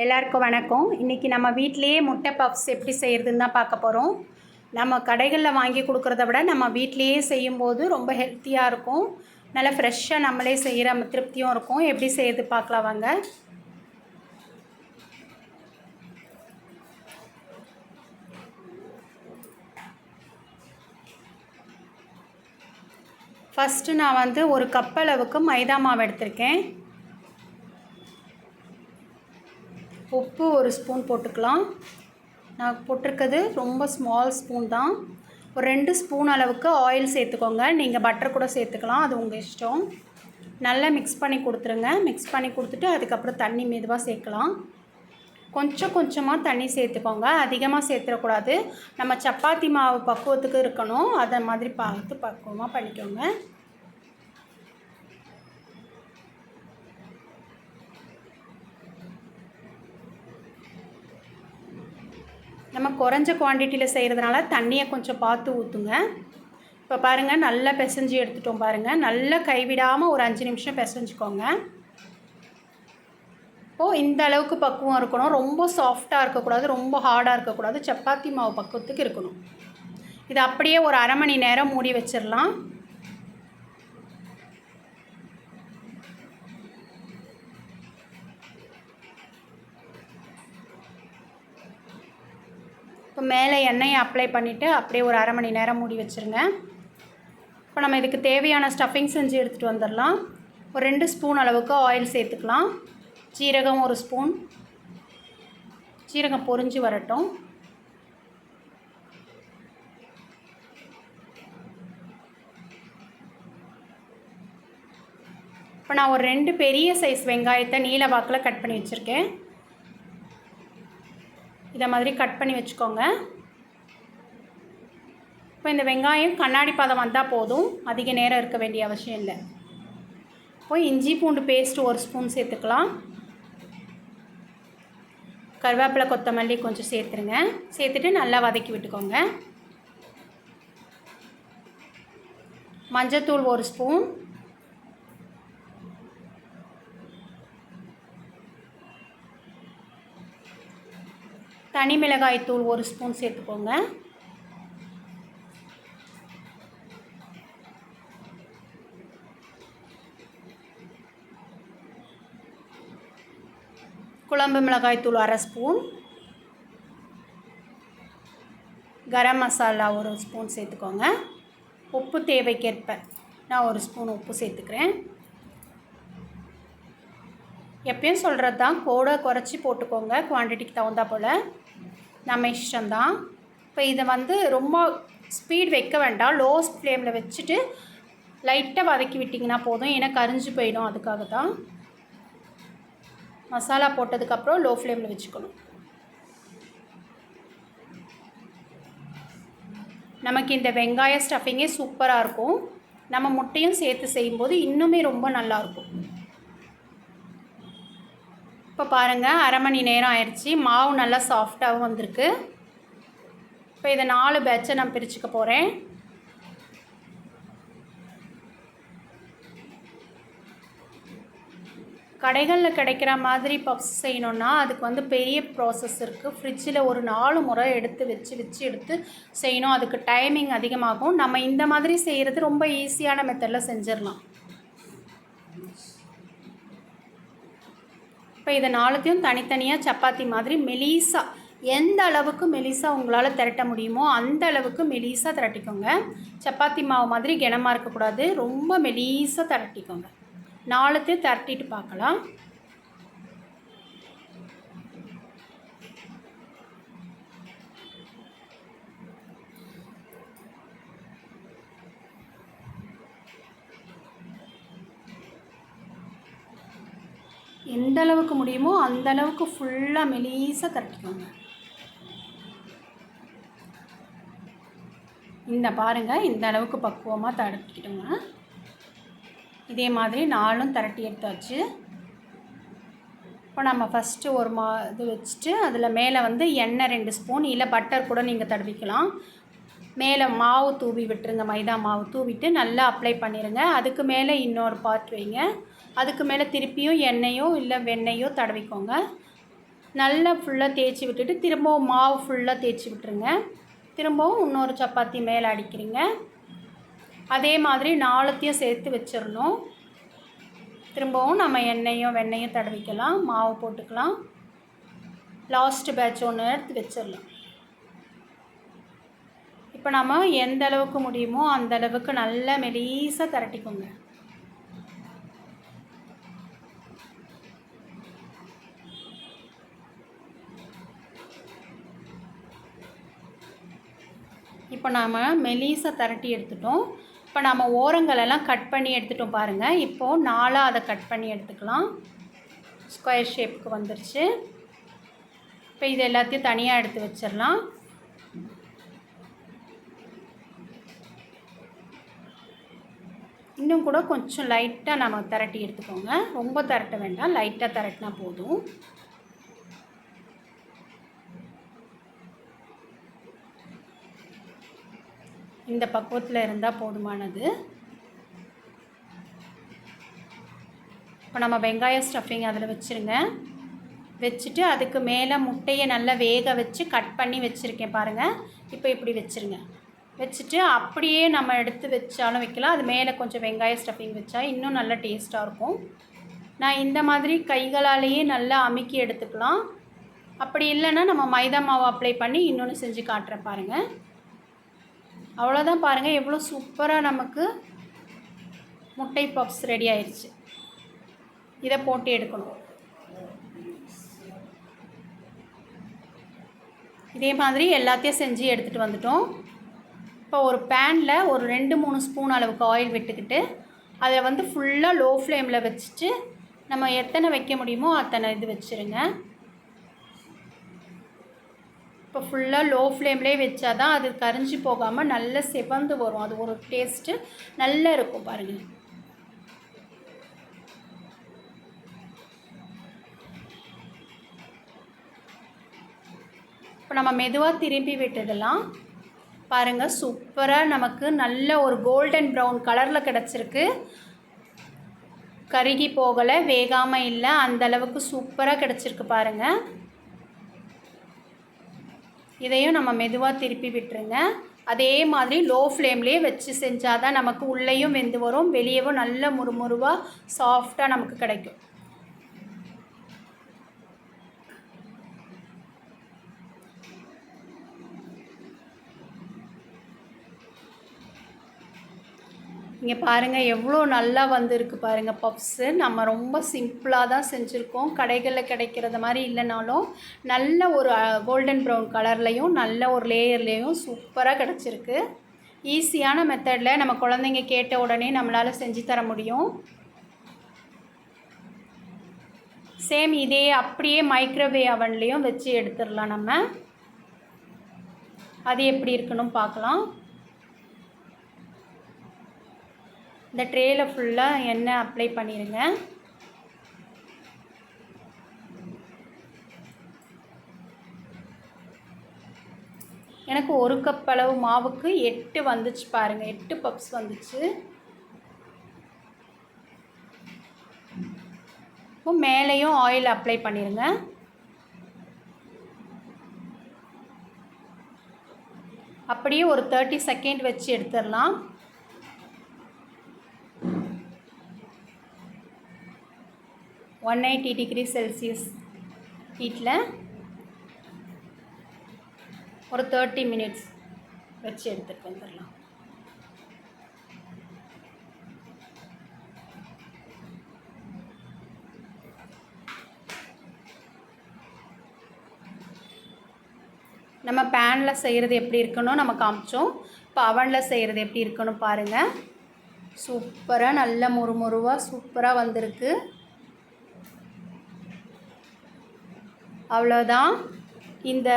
எல்லாருக்கும் வணக்கம். இன்றைக்கி நம்ம வீட்டிலையே முட்டை பப்ஸ் எப்படி செய்கிறதுன்னு தான் பார்க்க போகிறோம். நம்ம கடைகளில் வாங்கி கொடுக்குறத விட நம்ம வீட்டிலையே செய்யும்போது ரொம்ப ஹெல்த்தியாக இருக்கும். நல்லா ஃப்ரெஷ்ஷாக நம்மளே செய்கிற திருப்தியும் இருக்கும். எப்படி செய்கிறது பார்க்கலாம் வாங்க. ஃபஸ்ட்டு நான் ஒரு கப் அளவுக்கு மைதா மாவு எடுத்திருக்கேன். உப்பு ஒரு ஸ்பூன் போட்டுக்கலாம். நான் போட்டிருக்கிறது ரொம்ப ஸ்மால் ஸ்பூன் தான். ஒரு 2 ஸ்பூன் அளவுக்கு ஆயில் சேர்த்துக்கோங்க. நீங்கள் பட்டர் கூட சேர்த்துக்கலாம், அது உங்கள் இஷ்டம். நல்லா மிக்ஸ் பண்ணி கொடுத்துருங்க. மிக்ஸ் பண்ணி கொடுத்துட்டு அதுக்கப்புறம் தண்ணி மெதுவாக சேர்க்கலாம். கொஞ்சம் கொஞ்சமாக தண்ணி சேர்த்துக்கோங்க, அதிகமாக சேர்த்துடக்கூடாது. நம்ம சப்பாத்தி மாவு பக்குவத்துக்கு இருக்கணும், அதை மாதிரி பார்த்து பக்குவமாக பண்ணிக்கோங்க. நம்ம குறைஞ்ச குவான்டிட்டியில் செய்கிறதுனால தண்ணியை கொஞ்சம் பார்த்து ஊற்றுங்க. இப்போ பாருங்கள், நல்லா பிசைஞ்சு எடுத்துட்டோம் பாருங்கள். நல்லா கைவிடாமல் ஒரு 5 நிமிஷம் பிசைஞ்சுக்கோங்க. இப்போது இந்த அளவுக்கு பக்குவம் இருக்கணும். ரொம்ப சாஃப்டாக இருக்கக்கூடாது, ரொம்ப ஹார்டாக இருக்கக்கூடாது. சப்பாத்தி மாவு பக்குவத்துக்கு இருக்கணும். இது அப்படியே ஒரு அரை மணி நேரம் மூடி வச்சிடலாம். இப்போ மேலே எண்ணெயை அப்ளை பண்ணிவிட்டு அப்படியே ஒரு அரை மணி நேரம் மூடி வச்சுருங்க. இப்போ நம்ம இதுக்கு தேவையான ஸ்டஃபிங் செஞ்சு எடுத்துகிட்டு வந்துடலாம். ஒரு 2 ஸ்பூன் அளவுக்கு ஆயில் சேர்த்துக்கலாம். ஜீரகம் 1 ஸ்பூன். ஜீரகம் பொரிஞ்சு வரட்டும். இப்போ நான் ஒரு 2 பெரிய சைஸ் வெங்காயத்தை நீல வாக்கில் கட் பண்ணி வச்சுருக்கேன். இதை மாதிரி கட் பண்ணி வச்சுக்கோங்க. இப்போ இந்த வெங்காயம் கண்ணாடி பதம் வந்தால் போதும், அதிக நேரம் இருக்க வேண்டிய அவசியம் இல்லை. இப்போ இஞ்சி பூண்டு பேஸ்ட் 1 ஸ்பூன் சேர்த்துக்கலாம். கருவேப்பிலை கொத்தமல்லி கொஞ்சம் சேர்த்துருங்க. சேர்த்துட்டு நல்லா வதக்கி விட்டுக்கோங்க. மஞ்சத்தூள் 1 ஸ்பூன். தனி மிளகாய் தூள் 1 ஸ்பூன் சேர்த்துக்கோங்க. குழம்பு மிளகாய் தூள் 1/2 ஸ்பூன். கரம் மசாலா 1 ஸ்பூன் சேர்த்துக்கோங்க. உப்பு தேவைக்கேற்ப நான் 1 ஸ்பூன் உப்பு சேர்த்துக்கிறேன். எப்பயும் சொல்கிறது தான், கூட குறைச்சி போட்டுக்கோங்க, குவான்டிட்டிக்கு தகுந்தா போல். நம்ம இஷ்டம்தான். இப்போ இதை ரொம்ப ஸ்பீட் வைக்க வேண்டாம். லோ ஃப்ளேமில் வச்சுட்டு லைட்டாக வதக்கி விட்டிங்கன்னா போதும், ஏன்னா கரிஞ்சு போயிடும். அதுக்காக தான் மசாலா போட்டதுக்கப்புறம் லோ ஃப்ளேமில் வச்சுக்கணும். நமக்கு இந்த வெங்காய ஸ்டஃபிங்கே சூப்பராக இருக்கும். நம்ம முட்டையும் சேர்த்து செய்யும்போது இன்னுமே ரொம்ப நல்லாயிருக்கும். இப்போ பாருங்கள், அரை மணி நேரம் ஆயிடுச்சு. மாவு நல்லா சாஃப்டாகவும் வந்திருக்கு. இப்போ இதை 4 பேட்சை நான் பிரிச்சுக்க போகிறேன். கடைகளில் கிடைக்கிற மாதிரி பப்ஸ் செய்யணுன்னா அதுக்கு பெரிய ப்ராசஸ் இருக்குது. ஃப்ரிட்ஜில் ஒரு 4 முறை எடுத்து செய்யணும். அதுக்கு டைமிங் அதிகமாகும். நம்ம இந்த மாதிரி செய்கிறது ரொம்ப ஈஸியான மெத்தடில் செஞ்சிடலாம். இப்போ இதை 4த்தையும் தனித்தனியாக சப்பாத்தி மாதிரி மெலிசாக, எந்த அளவுக்கு மெலிசாக உங்களால் திரட்ட முடியுமோ அந்த அளவுக்கு மெலிசாக திரட்டிக்கோங்க. சப்பாத்தி மாவு மாதிரி கனமாக இருக்கக்கூடாது, ரொம்ப மெலிசாக திரட்டிக்கோங்க. 4த்தையும் திரட்டிட்டு பார்க்கலாம். எந்த அளவுக்கு முடியுமோ அந்த அளவுக்கு ஃபுல்லாக மெலிசாக திரட்டிக்கோங்க. இந்த பாருங்கள், இந்த அளவுக்கு பக்குவமாக திரட்டிக்கிட்டோங்க. இதே மாதிரி 4ம் திரட்டி எடுத்தாச்சு. இப்போ நம்ம ஃபஸ்ட்டு ஒரு இது வச்சுட்டு அதில் மேலே எண்ணெய் 2 ஸ்பூன், இல்லை பட்டர் கூட நீங்கள் தடவிக்கலாம். மேலே மாவு தூவி விட்டுருங்க. மைதா மாவு தூவிட்டு நல்லா அப்ளை பண்ணிடுங்க. அதுக்கு மேலே இன்னொரு பார்ட் வைங்க. அதுக்கு மேலே திருப்பியும் எண்ணெயோ இல்லை வெண்ணெயோ தடவிக்கோங்க. நல்லா ஃபுல்லாக தேய்ச்சி விட்டுட்டு திரும்பவும் மாவு ஃபுல்லாக தேய்ச்சி விட்டுருங்க. திரும்பவும் இன்னொரு சப்பாத்தி மேலே அடிக்கிறீங்க. அதே மாதிரி 4த்தையும் சேர்த்து வச்சிடணும். திரும்பவும் நம்ம எண்ணெயும் வெண்ணெயும் தடவிக்கலாம். மாவு போட்டுக்கலாம். லாஸ்ட் பேட்ச் ஒன்று எடுத்து வச்சிடலாம். இப்போ நம்ம எந்த அளவுக்கு முடியுமோ அந்த அளவுக்கு நல்லா மெலிசாக திரட்டிக்கோங்க. இப்போ நாம் மெலிசாக திரட்டி எடுத்துட்டோம். இப்போ நம்ம ஓரங்களெல்லாம் கட் பண்ணி எடுத்துட்டோம் பாருங்கள். இப்போது 4ஆக அதை கட் பண்ணி எடுத்துக்கலாம். ஸ்கொயர் ஷேப்புக்கு வந்துருச்சு. இப்போ இது எல்லாத்தையும் தனியாக எடுத்து வச்சிடலாம். இன்னும் கூட கொஞ்சம் லைட்டாக நம்ம திரட்டி எடுத்துக்கோங்க. ரொம்ப திரட்ட வேண்டாம், லைட்டாக திரட்டினா போதும். இந்த பக்குவத்தில் இருந்தால் போதுமானது. இப்போ நம்ம வெங்காய ஸ்டஃபிங் அதில் வச்சுருங்க. வச்சுட்டு அதுக்கு மேலே முட்டையை நல்லா வேக வச்சு கட் பண்ணி வச்சுருக்கேன் பாருங்கள். இப்போ இப்படி வச்சுருங்க. வச்சுட்டு அப்படியே நம்ம எடுத்து வச்சாலும் வைக்கலாம். அது மேலே கொஞ்சம் வெங்காய ஸ்டஃபிங் வச்சா இன்னும் நல்லா டேஸ்ட்டாக இருக்கும். நான் இந்த மாதிரி கைகளாலேயே நல்லா அமுக்கி எடுத்துக்கலாம். அப்படி இல்லைன்னா நம்ம மைதா மாவு அப்ளை பண்ணி இன்னொன்று செஞ்சு காட்டுறேன் பாருங்கள். அவ்வளோதான் பாருங்கள், எவ்வளோ சூப்பராக நமக்கு முட்டை பப்ஸ் ரெடி ஆயிடுச்சு. இதை போட்டு எடுக்கணும். இதே மாதிரி எல்லாத்தையும் செஞ்சு எடுத்துகிட்டு வந்துட்டோம். இப்போ ஒரு பேனில் ஒரு 2-3 ஸ்பூன் அளவுக்கு ஆயில் விட்டுக்கிட்டு அதை வந்து ஃபுல்லாக லோ ஃப்ளேமில் வச்சுட்டு நம்ம எத்தனை வைக்க முடியுமோ அத்தனை இது வச்சுருங்க. இப்போ ஃபுல்லாக லோ ஃப்ளேம்லேயே வச்சா தான் அது கரிஞ்சு போகாமல் நல்ல செவந்து வரும். அது ஒரு டேஸ்ட்டு நல்லா இருக்கும் பாருங்கள். இப்போ நம்ம மெதுவாக திரும்பி விட்டுடலாம். பாருங்கள், சூப்பராக நமக்கு நல்ல ஒரு கோல்டன் ப்ரௌன் கலரில் கிடச்சிருக்கு. கருகி போகலை, வேகாமல் இல்லை, அந்தளவுக்கு சூப்பராக கிடச்சிருக்கு பாருங்கள். இதையும் நம்ம மெதுவாக திருப்பி விட்டுருங்க. அதே மாதிரி லோ ஃப்ளேம்லேயே வச்சு செஞ்சால் தான் நமக்கு உள்ளேயும் வெந்து வரும், வெளியவும் நல்ல முறுமுறுவாக சாஃப்டாக நமக்கு கிடைக்கும். இங்கே பாருங்கள் எவ்வளோ நல்லா வந்திருக்கு பாருங்கள் பப்ஸு. நம்ம ரொம்ப சிம்பிளாக தான் செஞ்சுருக்கோம். கடைகளில் கிடைக்கிறத மாதிரி இல்லைனாலும் நல்ல ஒரு கோல்டன் ப்ரௌன் கலர்லேயும் நல்ல ஒரு லேயர்லேயும் சூப்பராக கிடச்சிருக்கு. ஈஸியான மெத்தடில் நம்ம குழந்தைங்க கேட்ட உடனே நம்மளால் செஞ்சு தர முடியும். சேம் இதே அப்படியே மைக்ரோவேவ் அவன்லேயும் வச்சு எடுத்துடலாம். நம்ம அது எப்படி இருக்குன்னு பார்க்கலாம். இந்த ட்ரேயில் ஃபுல்லாக எண்ணெய் அப்ளை பண்ணிடுங்க. எனக்கு 1 கப் அளவு மாவுக்கு 8 வந்துச்சு பாருங்கள். 8 பப்ஸ் வந்துச்சு. இப்போ மேலேயும் ஆயில் அப்ளை பண்ணிடுங்க. அப்படியே ஒரு 30 செகண்ட் வச்சு எடுத்துடலாம். 180 டிகிரி செல்சியஸ் ஹீட்டில் ஒரு 30 மினிட்ஸ் வச்சு எடுத்துகிட்டு வந்துடலாம். நம்ம பேனில் செய்கிறது எப்படி இருக்கணும் நம்ம காமிச்சோம். இப்போ அவனில் செய்கிறது எப்படி இருக்கணும் பாருங்கள். சூப்பராக நல்ல முறுமுறுவாக சூப்பராக வந்திருக்கு. அவ்வளோதான். இந்த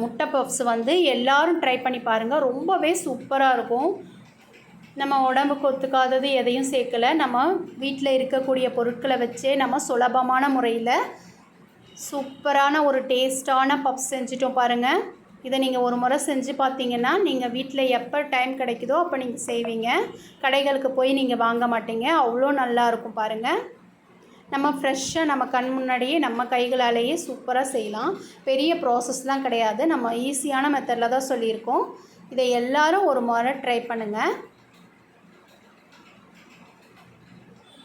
முட்டை பப்ஸ் வந்து எல்லோரும் ட்ரை பண்ணி பாருங்கள். ரொம்பவே சூப்பராக இருக்கும். நம்ம உடம்புக்கு ஒத்துக்காதது எதையும் சேர்க்கலை. நம்ம வீட்டில் இருக்கக்கூடிய பொருட்களை வச்சே நம்ம சுலபமான முறையில் சூப்பரான ஒரு டேஸ்டான பப்ஸ் செஞ்சிட்டோம் பாருங்கள். இதை நீங்கள் ஒரு முறை செஞ்சு பார்த்தீங்கன்னா நீங்கள் வீட்டில் எப்போ டைம் கிடைக்குதோ அப்போ நீங்கள் செய்வீங்க. கடைகளுக்கு போய் நீங்கள் வாங்க மாட்டீங்க. அவ்வளோ நல்லாயிருக்கும் பாருங்கள். நம்ம ஃப்ரெஷ்ஷாக நம்ம கண் முன்னாடியே நம்ம கைகளாலேயே சூப்பராக செய்யலாம். பெரிய ப்ராசஸ்லாம் கிடையாது. நம்ம ஈஸியான மெத்தடில் தான் சொல்லியிருக்கோம். இதை எல்லாரும் ஒரு முறை ட்ரை பண்ணுங்கள்.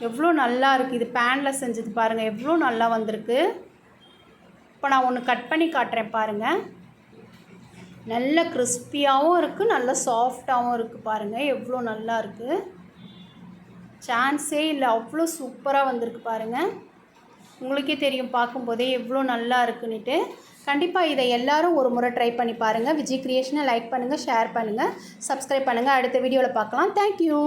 எவ்வளோ நல்லா இருக்குது. இது பேனில் செஞ்சது பாருங்கள், எவ்வளோ நல்லா வந்திருக்கு. இப்போ நான் ஒன்று கட் பண்ணி காட்டுறேன் பாருங்கள். நல்ல கிறிஸ்பியாகவும் இருக்குது, நல்ல சாஃப்டாகவும் இருக்குது. பாருங்கள் எவ்வளோ நல்லா இருக்குது. சான்ஸே இல்லை, அவ்வளோ சூப்பராக வந்திருக்கு பாருங்கள். உங்களுக்கே தெரியும் பார்க்கும்போதே எவ்வளோ நல்லா இருக்குன்னுட்டு. கண்டிப்பாக இதை எல்லோரும் ஒரு முறை ட்ரை பண்ணி பாருங்கள். விஜய் கிரியேஷனை லைக் பண்ணுங்கள், ஷேர் பண்ணுங்கள், சப்ஸ்கிரைப் பண்ணுங்கள். அடுத்த வீடியோவில் பார்க்கலாம். தேங்க்யூ.